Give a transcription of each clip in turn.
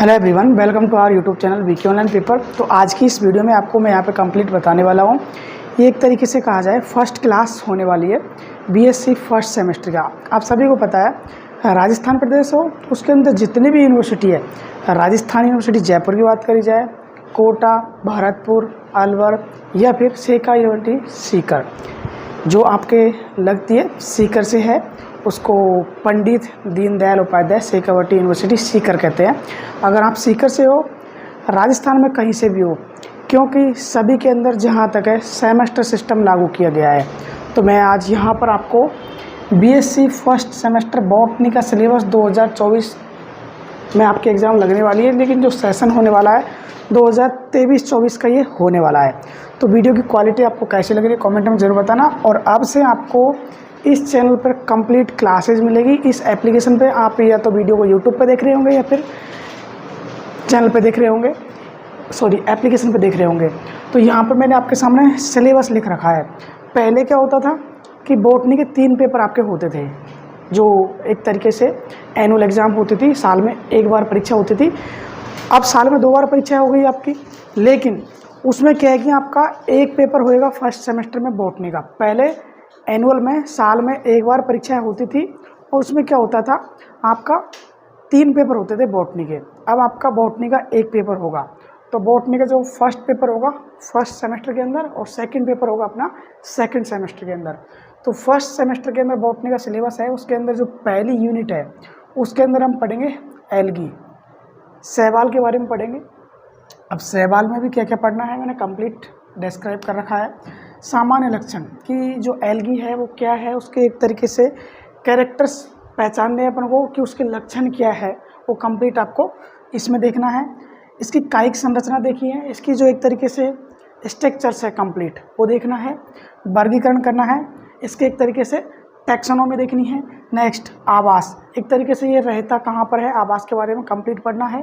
Hello everyone, welcome to our YouTube channel VK online paper. तो आज की इस वीडियो में आपको मैं यहाँ पे कंप्लीट बताने वाला हूँ। ये एक तरीके से कहा जाए फर्स्ट क्लास होने वाली है बीएससी फर्स्ट सेमेस्टर का। आप सभी को पता है राजस्थान प्रदेश हो उसके अंदर जितनी भी यूनिवर्सिटी है, राजस्थान यूनिवर्सिटी जयपुर की बात करी जाए, कोटा, भरतपुर, अलवर या फिर सेका यूनिवर्सिटी सीकर, जो आपके लगती है सीकर से है, उसको पंडित दीनदयाल उपाध्याय शेखावटी यूनिवर्सिटी सीकर कहते हैं। अगर आप सीकर से हो, राजस्थान में कहीं से भी हो, क्योंकि सभी के अंदर जहाँ तक है सेमेस्टर सिस्टम लागू किया गया है। तो मैं आज यहाँ पर आपको बीएससी फर्स्ट सेमेस्टर बॉटनी का सिलेबस 2024 में आपके एग्ज़ाम लगने वाली है, लेकिन जो सेशन होने वाला है 2023-24 का ये होने वाला है। तो वीडियो की क्वालिटी आपको कैसी लग रही है कमेंट में ज़रूर बताना। और अब से आपको इस चैनल पर कंप्लीट क्लासेस मिलेगी। इस एप्लीकेशन पे आप या तो वीडियो को यूट्यूब पे देख रहे होंगे या फिर चैनल पे देख रहे होंगे, एप्लीकेशन पे देख रहे होंगे। तो यहाँ पर मैंने आपके सामने सिलेबस लिख रखा है। पहले क्या होता था कि बॉटनी के 3 पेपर आपके होते थे, जो एक तरीके से एनुअल एग्ज़ाम होती थी, साल में एक बार परीक्षा होती थी। अब साल में 2 बार परीक्षा हो गई आपकी, लेकिन उसमें क्या है कि आपका एक पेपर होएगा फर्स्ट सेमेस्टर में बॉटनी का। पहले एनुअल में साल में एक बार परीक्षा होती थी और उसमें क्या होता था, आपका 3 पेपर होते थे बॉटनी के। अब आपका बॉटनी का एक पेपर होगा। तो बॉटनी का जो फर्स्ट पेपर होगा फर्स्ट सेमेस्टर के अंदर और सेकंड पेपर होगा अपना सेकंड सेमेस्टर के अंदर। तो फर्स्ट सेमेस्टर के अंदर बॉटनी का सिलेबस है, उसके अंदर जो पहली यूनिट है उसके अंदर हम पढ़ेंगे एल्गी, शैवाल के बारे में पढ़ेंगे। अब शैवाल में भी क्या क्या पढ़ना है मैंने कंप्लीट डिस्क्राइब कर रखा है। सामान्य लक्षण कि जो एल्गी है वो क्या है, उसके एक तरीके से कैरेक्टर्स पहचानने अपन को कि उसके लक्षण क्या है, वो कंप्लीट आपको इसमें देखना है। इसकी कायिक संरचना देखी है, इसकी जो एक तरीके से स्ट्रक्चर्स है कंप्लीट वो देखना है, वर्गीकरण करना है, इसके एक तरीके से टैक्सोनॉमी देखनी है। नेक्स्ट आवास, एक तरीके से ये रहता कहाँ पर है, आवास के बारे में कंप्लीट पढ़ना है।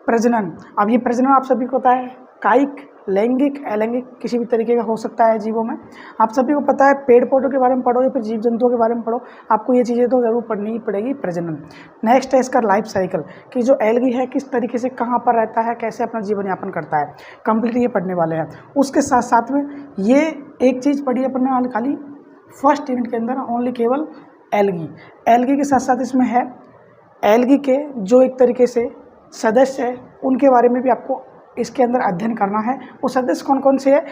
प्रजनन, अब ये प्रजनन आप सभी को पता है कायिक, लैंगिक, अलैंगिक किसी भी तरीके का हो सकता है जीवों में। आप सभी को पता है पेड़ पौधों के बारे में पढ़ो या फिर जीव जंतुओं के बारे में पढ़ो, आपको ये चीज़ें तो ज़रूर पढ़नी ही पड़ेगी। प्रजनन। नेक्स्ट है इसका लाइफ साइकिल कि जो एल्गी है किस तरीके से कहाँ पर रहता है, कैसे अपना जीवन यापन करता है, कंप्लीट ये पढ़ने वाले हैं। उसके साथ साथ में ये एक चीज़ पढ़ी अपन ने खाली फर्स्ट यूनिट के अंदर ओनली केवल एल्गी। एल्गी के साथ साथ इसमें है एल्गी के जो एक तरीके से सदस्य है उनके बारे में भी आपको इसके अंदर अध्ययन करना है। वो सदस्य कौन कौन से है।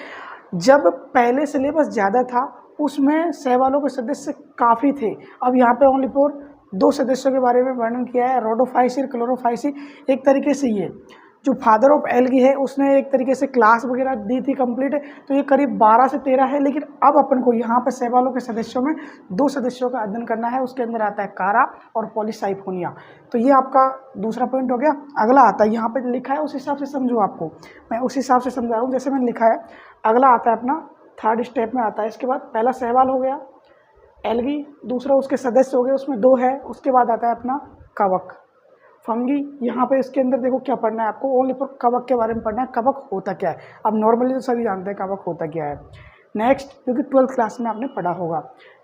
जब पहले सिलेबस ज़्यादा था उसमें शैवालों के सदस्य काफ़ी थे, अब यहाँ पे ओनली फॉर 2 सदस्यों के बारे में वर्णन किया है, रोडोफाइसी और क्लोरोफाइसी। एक तरीके से ये जो फादर ऑफ एल्गी है उसने एक तरीके से क्लास वगैरह दी थी कंप्लीट, तो ये करीब 12 से 13 है। लेकिन अब अपन को यहाँ पर शैवालों के सदस्यों में 2 सदस्यों का अध्ययन करना है। उसके अंदर आता है कारा और पॉलीसाइफोनिया। तो ये आपका दूसरा पॉइंट हो गया। अगला आता है यहाँ पर लिखा है उस हिसाब से समझो, आपको मैं उस हिसाब से समझा रहा हूँ जैसे मैंने लिखा है। अगला आता है अपना थर्ड स्टेप में आता है, इसके बाद पहला शैवाल हो गया एल्गी, दूसरा उसके सदस्य हो गए उसमें 2 है, उसके बाद आता है अपना कवक फंगी। यहाँ पे इसके अंदर देखो क्या पढ़ना है आपको, ओनली फॉर कवक के बारे में पढ़ना है। कवक होता क्या है, अब नॉर्मली तो सभी जानते हैं कवक होता क्या है। नेक्स्ट, क्योंकि 12th क्लास में आपने पढ़ा होगा।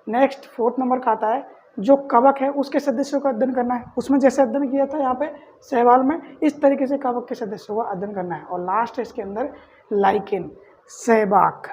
नेक्स्ट 4th नंबर का आता है जो कवक है उसके सदस्यों का अध्ययन करना है। उसमें जैसे अध्ययन किया था यहाँ पे शैवाल में, इस तरीके से कवक के सदस्यों का अध्ययन करना है। और लास्ट है इसके अंदर लाइकेन, सहवाक।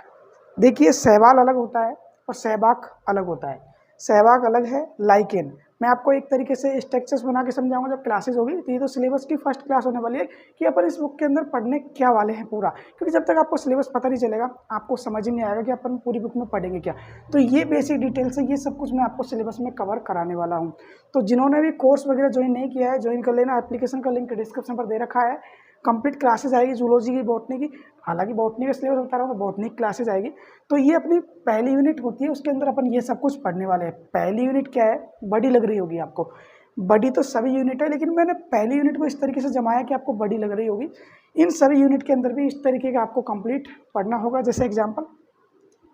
देखिए शैवाल अलग होता है और सहवाक अलग होता है, सहवाक अलग है, लाइकेन। मैं आपको एक तरीके से स्ट्रक्चर्स बना के समझाऊंगा जब क्लासेस होगी। तो ये तो सिलेबस की फर्स्ट क्लास होने वाली है कि अपन इस बुक के अंदर पढ़ने क्या वाले हैं पूरा, क्योंकि जब तक आपको सिलेबस पता नहीं चलेगा आपको समझ ही नहीं आएगा कि अपन पूरी बुक में पढ़ेंगे क्या। तो ये बेसिक डिटेल्स है, ये सब कुछ मैं आपको सिलेबस में कवर कराने वाला हूँ। तो जिन्होंने भी कोर्स वगैरह ज्वाइन नहीं किया है ज्वाइन कर लेना, एप्लीकेशन का लिंक डिस्क्रिप्शन पर दे रखा है। कंप्लीट क्लासेस आएगी जूलॉजी की, बॉटनी की, हालांकि बॉटनी का सिलेबस बता रहा हूँ, बॉटनी की क्लासेस आएगी। तो ये अपनी पहली यूनिट होती है, उसके अंदर अपन ये सब कुछ पढ़ने वाले हैं। पहली यूनिट क्या है, बड़ी लग रही होगी आपको, बड़ी तो सभी यूनिट है, लेकिन मैंने पहली यूनिट को इस तरीके से जमाया कि आपको बड़ी लग रही होगी। इन सभी यूनिट के अंदर भी इस तरीके का आपको कंप्लीट पढ़ना होगा। जैसे एग्जाम्पल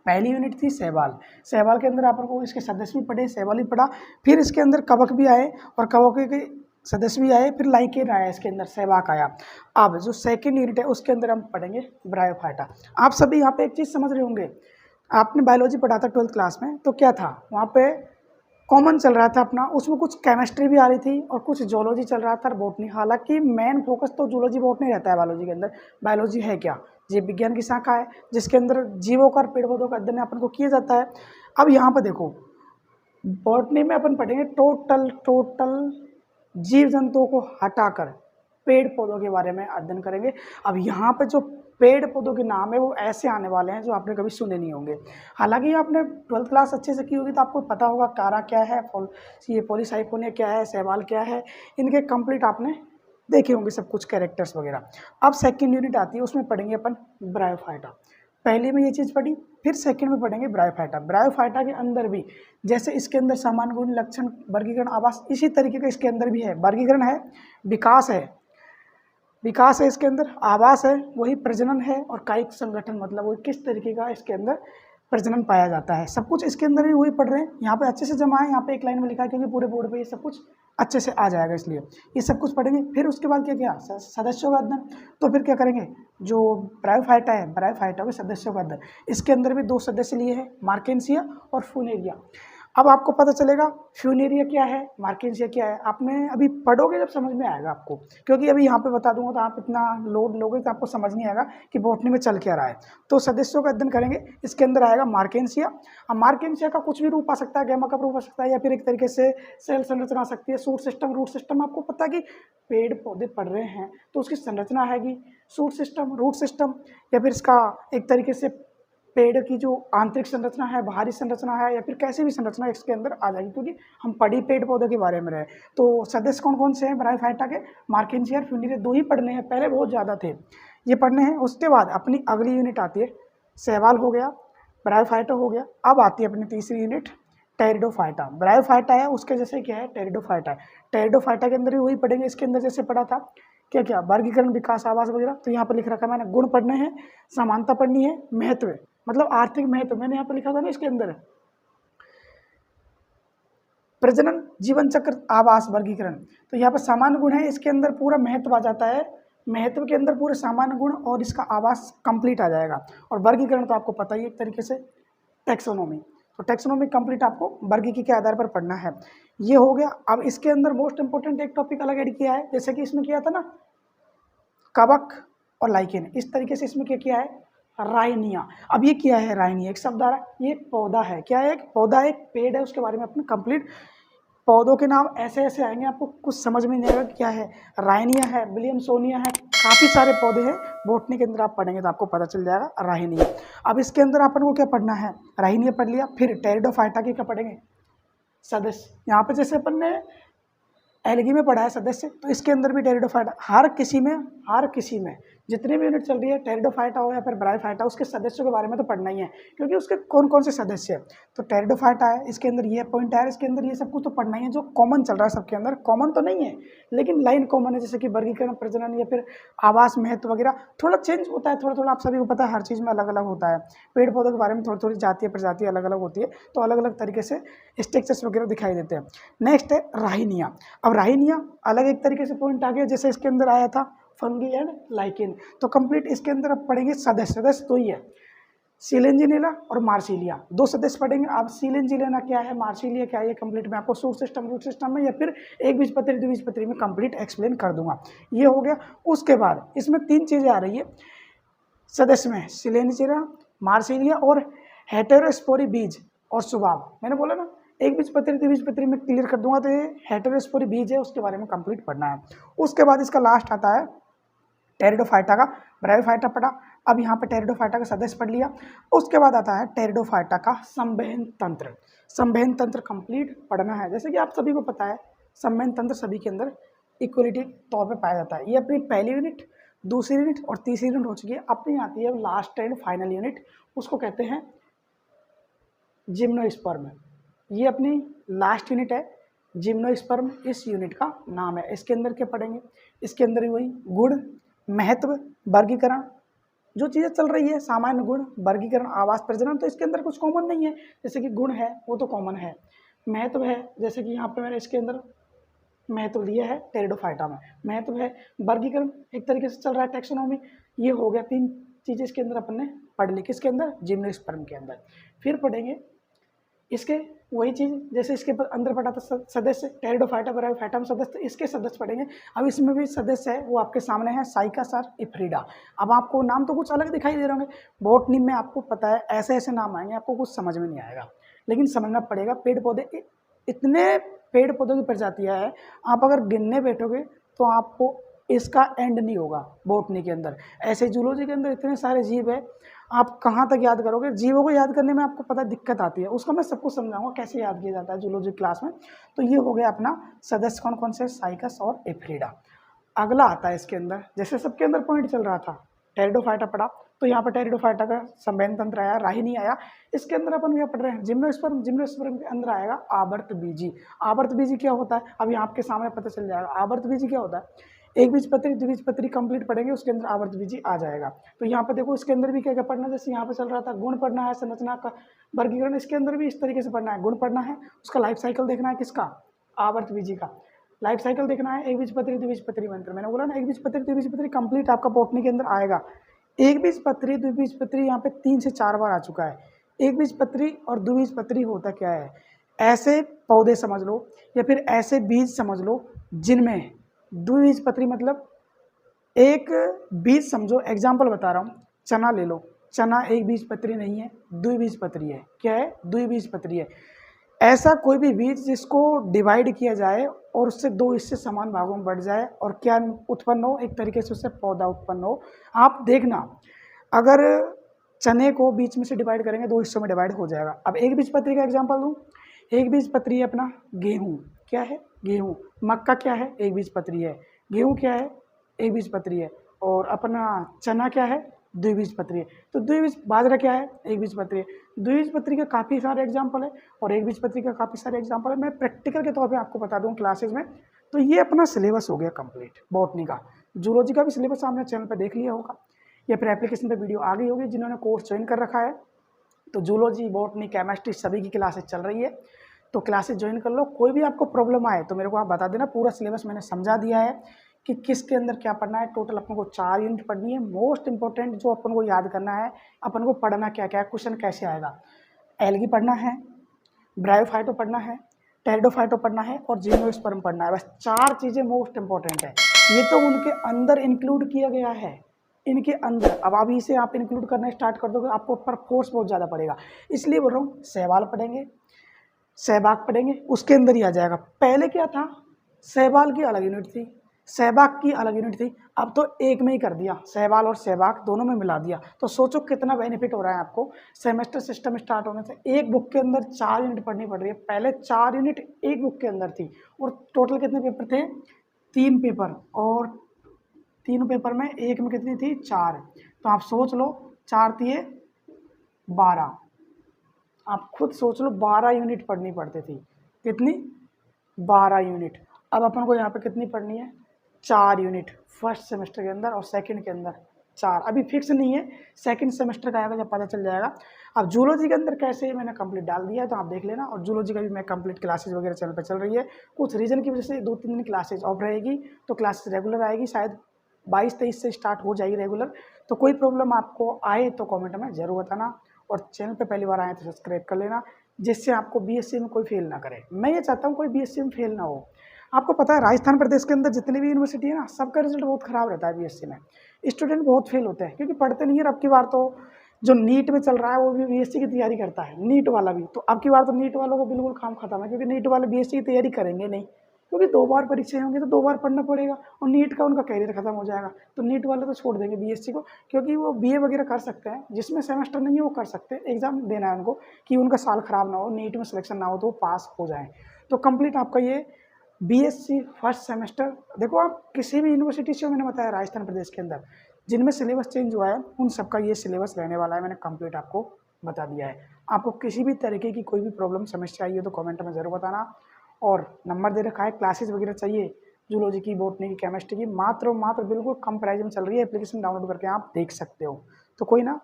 पहली यूनिट थी शैवाल, शैवाल के अंदर आपको इसके सदस्य भी पढ़े, शैवाल भी पढ़ा, फिर इसके अंदर कवक भी आए और कवक के सदस्य भी आए, फिर लाइकेन आया, इसके अंदर सहवाक आया। अब जो सेकंड यूनिट है उसके अंदर हम पढ़ेंगे ब्रायोफाइटा। आप सभी यहाँ पे एक चीज़ समझ रहे होंगे, आपने बायोलॉजी पढ़ा था 12th क्लास में, तो क्या था वहाँ पे कॉमन चल रहा था अपना, उसमें कुछ केमिस्ट्री भी आ रही थी और कुछ जूलॉजी चल रहा था और बॉटनी। हालांकि मेन फोकस तो जूलॉजी बॉटनी रहता है बायोलॉजी के अंदर। बायोलॉजी है क्या? जीव विज्ञान की शाखा है जिसके अंदर जीवों का और पेड़ पौधों का अध्ययन अपन को किया जाता है। अब यहाँ पर देखो, बॉटनी में अपन पढ़ेंगे टोटल जीव जंतुओं को हटाकर पेड़ पौधों के बारे में अध्ययन करेंगे। अब यहाँ पे जो पेड़ पौधों के नाम है वो ऐसे आने वाले हैं जो आपने कभी सुने नहीं होंगे। हालांकि आपने 12th क्लास अच्छे से की होगी तो आपको पता होगा कारा क्या है, ये पॉलीसाइफोनिया क्या है, शैवाल क्या है, इनके कंप्लीट आपने देखे होंगे सब कुछ कैरेक्टर्स वगैरह। अब सेकेंड यूनिट आती है, उसमें पढ़ेंगे अपन ब्रायोफाइटा। पहले में ये चीज़ पढ़ी, फिर सेकंड में पढ़ेंगे ब्रायोफाइटा। ब्रायोफाइटा के अंदर भी जैसे इसके अंदर सामान्य गुण, लक्षण, वर्गीकरण, आवास, इसी तरीके का इसके अंदर भी है। वर्गीकरण है, विकास है, इसके अंदर आवास है, वही प्रजनन है, और कायिक संगठन मतलब वही किस तरीके का इसके अंदर प्रजनन पाया जाता है। सब कुछ इसके अंदर ही वही पढ़ रहे हैं। यहाँ पे अच्छे से जमा है, यहाँ पे एक लाइन में लिखा है क्योंकि पूरे बोर्ड पे ये सब कुछ अच्छे से आ जाएगा, इसलिए ये सब कुछ पढ़ेंगे। फिर उसके बाद क्या किया, सदस्यों का अध्ययन। तो फिर क्या करेंगे, जो ब्रायोफाइटा है, ब्रायोफाइटा के सदस्यों का अध्ययन। इसके अंदर भी 2 सदस्य लिए हैं, मार्केंसिया और फुनेरिया। अब आपको पता चलेगा फ्यूनेरिया क्या है, मार्केंसिया क्या है। आपने अभी पढ़ोगे जब समझ में आएगा आपको, क्योंकि अभी यहाँ पे बता दूंगा तो आप इतना लोड लोगे तो आपको समझ नहीं आएगा कि बॉटनी में चल क्या रहा है। तो सदस्यों का अध्ययन करेंगे, इसके अंदर आएगा मार्केंसिया। अब मार्केंसिया का कुछ भी रूप आ सकता है, गैमा का रूप आ सकता है, या फिर एक तरीके से सेल संरचना आ सकती है, सूट सिस्टम, रूट सिस्टम। आपको पता है कि पेड़ पौधे पढ़ रहे हैं तो उसकी संरचना आएगी, सूट सिस्टम, रूट सिस्टम, या फिर इसका एक तरीके से पेड़ की जो आंतरिक संरचना है, बाहरी संरचना है, या फिर कैसी भी संरचना इसके अंदर आ जाएगी, क्योंकि हम पढ़ी पेड़ पौधों के बारे में रहे। तो सदस्य कौन कौन से हैं ब्रायोफाइटा के, मार्केंसिया और फ्यूनेरिया, 2 ही पढ़ने हैं, पहले बहुत ज़्यादा थे, ये पढ़ने हैं। उसके बाद अपनी अगली यूनिट आती है, शैवाल हो गया, ब्रायोफाइटा हो गया। अब आती है अपनी तीसरी यूनिट, टेरिडोफाइटा। ब्रायोफाइटा है उसके जैसे क्या है, टेरिडोफाइटा है। टेरिडोफाइटा के अंदर भी वही पढ़ेंगे, इसके अंदर जैसे पढ़ा था क्या क्या, वर्गीकरण, विकास, आवास वगैरह। तो यहाँ पर लिख रखा है मैंने, गुण पढ़ने हैं, समानता पढ़नी है, महत्व मतलब आर्थिक महत्व मैंने यहाँ पर लिखा था ना इसके अंदर, प्रजनन, जीवन चक्र, आवास, वर्गीकरण। तो यहाँ पर सामान्य गुण है, इसके अंदर पूरा महत्व आ जाता है, महत्व के अंदर पूरे सामान्य गुण और इसका आवास कंप्लीट आ जाएगा। और वर्गीकरण तो आपको पता ही एक तरीके से टैक्सोनॉमी, तो टैक्सोनॉमी कंप्लीट आपको वर्गीकी के आधार पर पढ़ना है। ये हो गया। अब इसके अंदर मोस्ट इंपोर्टेंट एक टॉपिक अलग ऐड किया है, जैसे कि इसमें किया था ना कवक और लाइकेन, इस तरीके से इसमें क्या किया है, राइनिया। अब ये क्या है, राइनिया एक शब्द आ रहा है, ये एक पौधा है। क्या है, एक पौधा, एक पेड़ है, उसके बारे में अपने कंप्लीट पौधों के नाम ऐसे ऐसे आएंगे, आपको कुछ समझ में नहीं आएगा क्या है। राइनिया है, विलियमसोनिया है, काफ़ी सारे पौधे हैं, बॉटनी के अंदर आप पढ़ेंगे तो आपको पता चल जाएगा राइनिया। अब इसके अंदर अपन को क्या पढ़ना है, राइनिया पढ़ लिया, फिर टेरिडोफाइटा की क्या पढ़ेंगे, सदस्य। यहाँ पे जैसे अपन ने एलगी में पढ़ा है सदस्य, तो इसके अंदर भी टेरिडोफाइटा। हर किसी में जितने भी यूनिट चल रही है, टेरिडोफाइटा हो या फिर ब्रायोफाइटा, उसके सदस्यों के बारे में तो पढ़ना ही है, क्योंकि उसके कौन कौन से सदस्य है। तो टेरिडोफाइटा है, इसके अंदर ये पॉइंट है, इसके अंदर ये सब कुछ तो पढ़ना ही है, जो कॉमन चल रहा है सबके अंदर। कॉमन तो नहीं है लेकिन लाइन कॉमन है, जैसे कि वर्गीकरण, प्रजनन, या फिर आवास, महत्व वगैरह। थोड़ा चेंज होता है, थोड़ा थोड़ा आप सभी को पता है, हर चीज़ में अलग अलग होता है। पेड़ पौधों के बारे में थोड़ी थोड़ी जातीय प्रजाति अलग अलग होती है, तो अलग अलग तरीके से स्ट्रक्चर्स वगैरह दिखाई देते हैं। नेक्स्ट है राहिनिया। अब राहिनिया अलग एक तरीके से पॉइंट आ गया, जैसे इसके अंदर आया था फंगी एंड लाइकेन। तो कंप्लीट इसके अंदर अब पढ़ेंगे सदस्य तो ही है, सिलेंजिनेला और मार्सिलिया, 2 सदस्य पढ़ेंगे। आप सिलेंजिनेला क्या है, मार्सिलिया क्या है, ये कंप्लीट मैं आपको सूट सिस्टम, रूट सिस्टम में या फिर एक बीजपत्री, द्विबीजपत्री में कंप्लीट एक्सप्लेन कर दूंगा। ये हो गया। उसके बाद इसमें 3 चीज़ें आ रही है सदस्य में, सिलेंजिनेला, मार्सिलिया और हेटेरोस्पोरी बीज और स्वभाव। मैंने बोला ना एक बीजपत्री, द्विबीजपत्री में क्लियर कर दूंगा। तो ये हेटेरोस्पोरी बीज है, उसके बारे में कंप्लीट पढ़ना है। उसके बाद इसका लास्ट आता है टेरिडोफाइटा का, ब्रायोफाइटा पढ़ा। अब यहाँ पे टेरिडोफाइटा का सदस्य पढ़ लिया। उसके बाद आता है टेरिडोफाइटा का संवहन तंत्र। संवहन तंत्र कंप्लीट पढ़ना है। जैसे कि आप सभी को पता है, संवहन तंत्र सभी के अंदर इक्वलिटी तौर पे पाया जाता है। ये अपनी पहली यूनिट, दूसरी यूनिट और तीसरी यूनिट हो चुकी है। अपनी आती है लास्ट एंड फाइनल यूनिट, उसको कहते हैं जिम्नोस्पर्म। ये अपनी लास्ट यूनिट है, जिम्नोस्पर्म इस यूनिट का नाम है। इसके अंदर क्या पढ़ेंगे, इसके अंदर भी वही गुण, महत्व, वर्गीकरण, जो चीज़ें चल रही है, सामान्य गुण, वर्गीकरण, आवास, प्रजनन। तो इसके अंदर कुछ कॉमन नहीं है, जैसे कि गुण है वो तो कॉमन है, महत्व है, जैसे कि यहाँ पे मैंने इसके अंदर महत्व दिया है टेरिडोफाइटा में, महत्व है, वर्गीकरण एक तरीके से चल रहा है, टैक्सोनॉमी। ये हो गया, 3 चीज़ें इसके अंदर अपन ने पढ़ ली, किसके अंदर, जिम्नोस्पर्म के अंदर। फिर पढ़ेंगे इसके वही चीज़ जैसे इसके अंदर पढ़ा था सदस्य टेरिडोफाइटा, ब्रायोफाइटा में सदस्य, इसके सदस्य पढ़ेंगे। अब इसमें भी सदस्य है वो आपके सामने है, साइकस और इफ्रीडा। अब आपको नाम तो कुछ अलग दिखाई दे रहे होंगे, बॉटनी में आपको पता है ऐसे ऐसे नाम आएंगे, आपको कुछ समझ में नहीं आएगा, लेकिन समझना पड़ेगा। पेड़ पौधे, इतने पेड़ पौधों की प्रजातियाँ है, आप अगर गिनने बैठोगे तो आपको इसका एंड नहीं होगा। बॉटनी के अंदर ऐसे, जूलॉजी के अंदर इतने सारे जीव है, आप कहाँ तक याद करोगे। जीवों को याद करने में आपको पता दिक्कत आती है, उसका मैं सबको समझाऊंगा कैसे याद किया जाता है जूलॉजी क्लास में। तो ये हो गया अपना सदस्य कौन कौन से, साइकस और इफ्रीडा। अगला आता है इसके अंदर, जैसे सबके अंदर पॉइंट चल रहा था, टेरिडोफाइटा पढ़ा, तो यहाँ पर टेरिडोफाइटा का संवेदन तंत्र आया, राही नहीं आया। इसके अंदर अपन क्या पढ़ रहे हैं, जिम्नोस्पर्म। जिम्नोस्पर्म के अंदर आएगा आवर्त बीजी। आवर्त बीजी क्या होता है, अब यहाँ आपके सामने पता चल जाएगा आवर्त बीजी क्या होता है। एक बीजपत्री, द्विबीजपत्री कंप्लीट पढ़ेंगे, उसके अंदर आवर्त बीजी आ जाएगा। तो यहाँ पे देखो इसके अंदर भी क्या क्या पढ़ना है, जैसे यहाँ पे चल रहा था गुण पढ़ना है, संरचना का वर्गीकरण, इसके अंदर भी इस तरीके से पढ़ना है। गुण पढ़ना है, उसका लाइफ साइकिल देखना है, किसका, आवर्त बीजी का लाइफ साइकिल देखना है। एक बीजपत्री द्विबीजपत्री मंत्र, मैंने बोला ना एक बीजपत्री द्विबीजपत्री कंप्लीट आपका बॉटनी के अंदर आएगा। एक बीजपत्री द्विबीजपत्री यहाँ पे 3 से 4 बार आ चुका है। एक बीजपत्री और द्विबीजपत्री होता क्या है, ऐसे पौधे समझ लो या फिर ऐसे बीज समझ लो जिनमें, द्विबीजपत्री मतलब एक बीज समझो, एग्जाम्पल बता रहा हूँ, चना ले लो, चना एक बीजपत्री नहीं है, द्विबीजपत्री है। क्या है, द्विबीजपत्री है। ऐसा कोई भी बीज जिसको डिवाइड किया जाए और उससे 2 हिस्से समान भागों में बढ़ जाए और क्या उत्पन्न हो, एक तरीके से उससे पौधा उत्पन्न हो। आप देखना, अगर चने को बीच में से डिवाइड करेंगे 2 हिस्सों में डिवाइड हो जाएगा। अब एक बीजपत्री का एग्जांपल दूं, एक बीजपत्री है अपना गेहूं, क्या है, गेहूं। मक्का क्या है, एक बीजपत्री है। गेहूं क्या है, एक बीजपत्री है। और अपना चना क्या है, द्विबीजपत्री है। तो बाजरा क्या है, एक बीजपत्री है। द्विबीजपत्री का काफ़ी सारे एग्जाम्पल है और एक बीजपत्री का काफ़ी सारे एग्जाम्पल है। मैं प्रैक्टिकल के तौर पे आपको बता दूं क्लासेज में। तो ये अपना सिलेबस हो गया कंप्लीट बॉटनी का। जूलॉजी का भी सिलेबस आपने चैनल पर देख लिया होगा या फिर एप्लीकेशन पे वीडियो आ गई होगी जिन्होंने कोर्स ज्वाइन कर रखा है। तो जूलॉजी, बॉटनी, केमिस्ट्री सभी की क्लासेज चल रही है, तो क्लासेज ज्वाइन कर लो। कोई भी आपको प्रॉब्लम आए तो मेरे को आप बता देना, पूरा सिलेबस मैंने समझा दिया है कि किसके अंदर क्या पढ़ना है। टोटल अपन को 4 यूनिट पढ़नी है। मोस्ट इंपॉर्टेंट जो अपन को याद करना है, अपन को पढ़ना क्या क्या है, क्वेश्चन कैसे आएगा। एल्गी पढ़ना है, ब्रायोफाइटो पढ़ना है, टेरिडोफाइटो पढ़ना है और जिम्नोस्पर्म पढ़ना है। बस 4 चीज़ें मोस्ट इंपॉर्टेंट है। ये तो उनके अंदर इंक्लूड किया गया है, इनके अंदर। अब अभी से आप इंक्लूड करना स्टार्ट कर दोगे, आपको ऊपर फोर्स बहुत ज़्यादा पड़ेगा। इसलिए बोल रहा हूँ, सहवाल पढ़ेंगे, सहवाग पढ़ेंगे, उसके अंदर ही आ जाएगा। पहले क्या था, सहवाल की अलग यूनिट थी, सहवाग की अलग यूनिट थी, अब तो एक में ही कर दिया, सहवाल और सहवाग दोनों में मिला दिया। तो सोचो कितना बेनिफिट हो रहा है आपको। सेमेस्टर सिस्टम स्टार्ट होने से एक बुक के अंदर 4 यूनिट पढ़नी पड़ रही है। पहले 4 यूनिट एक बुक के अंदर थी और टोटल कितने पेपर थे, 3 पेपर, और 3 पेपर में एक में कितनी थी, 4। तो आप सोच लो, 4 दिए 12, आप खुद सोच लो 12 यूनिट पढ़नी पड़ती थी। कितनी, 12 यूनिट। अब अपन को यहाँ पे कितनी पढ़नी है, 4 यूनिट फर्स्ट सेमेस्टर के अंदर और सेकंड के अंदर 4। अभी फिक्स नहीं है, सेकंड सेमेस्टर का आएगा जब पता चल जाएगा। अब जूलॉजी के अंदर कैसे मैंने कंप्लीट डाल दिया है तो आप देख लेना। और जूलॉजी का भी मैं कंप्लीट क्लासेज वगैरह चैनल पर चल रही है। कुछ रीजन की वजह से 2-3 दिन क्लासेज ऑफ रहेगी, तो क्लासेज रेगुलर आएगी, शायद 22-23 से स्टार्ट हो जाएगी रेगुलर। तो कोई प्रॉब्लम आपको आए तो कमेंट में ज़रूर बताना, और चैनल पे पहली बार आए तो सब्सक्राइब कर लेना, जिससे आपको बीएससी में कोई फेल ना करे। मैं ये चाहता हूँ कोई बीएससी में फेल ना हो। आपको पता है राजस्थान प्रदेश के अंदर जितनी भी यूनिवर्सिटी है ना, सबका रिजल्ट बहुत ख़राब रहता है बीएससी में। स्टूडेंट बहुत फेल होते हैं क्योंकि पढ़ते नहीं है। अब की बार तो जो नीट में चल रहा है वो भी बीएससी की तैयारी करता है, नीट वाला भी। तो अब की बार तो नीट वालों को बिल्कुल काम खत्म है, क्योंकि नीट वाले बीएससी की तैयारी करेंगे नहीं, क्योंकि 2 बार परीक्षाएं होंगी तो 2 बार पढ़ना पड़ेगा और नीट का उनका कैरियर खत्म हो जाएगा। तो नीट वाले तो छोड़ देंगे बीएससी को, क्योंकि वो बीए वगैरह कर सकते हैं, जिसमें सेमेस्टर नहीं है वो कर सकते हैं। एग्जाम देना है उनको कि उनका साल खराब ना हो, नीट में सिलेक्शन ना हो तो वो पास हो जाएँ। तो कंप्लीट आपका ये बीएससी फर्स्ट सेमेस्टर। देखो आप किसी भी यूनिवर्सिटी से, मैंने बताया राजस्थान प्रदेश के अंदर जिनमें सिलेबस चेंज हुआ है उन सबका ये सिलेबस रहने वाला है। मैंने कंप्लीट आपको बता दिया है। आपको किसी भी तरीके की कोई भी प्रॉब्लम समस्या आई है तो कमेंट में ज़रूर बताना। और नंबर दे रखा है, क्लासेस वगैरह चाहिए जूलॉजी की, बॉटनी की, केमिस्ट्री की, मात्र बिल्कुल कम प्राइस में चल रही है। एप्लीकेशन डाउनलोड करके आप देख सकते हो। तो कोई ना,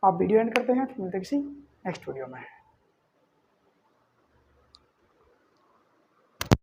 आप वीडियो एंड करते हैं, मिलते हैं किसी नेक्स्ट वीडियो में।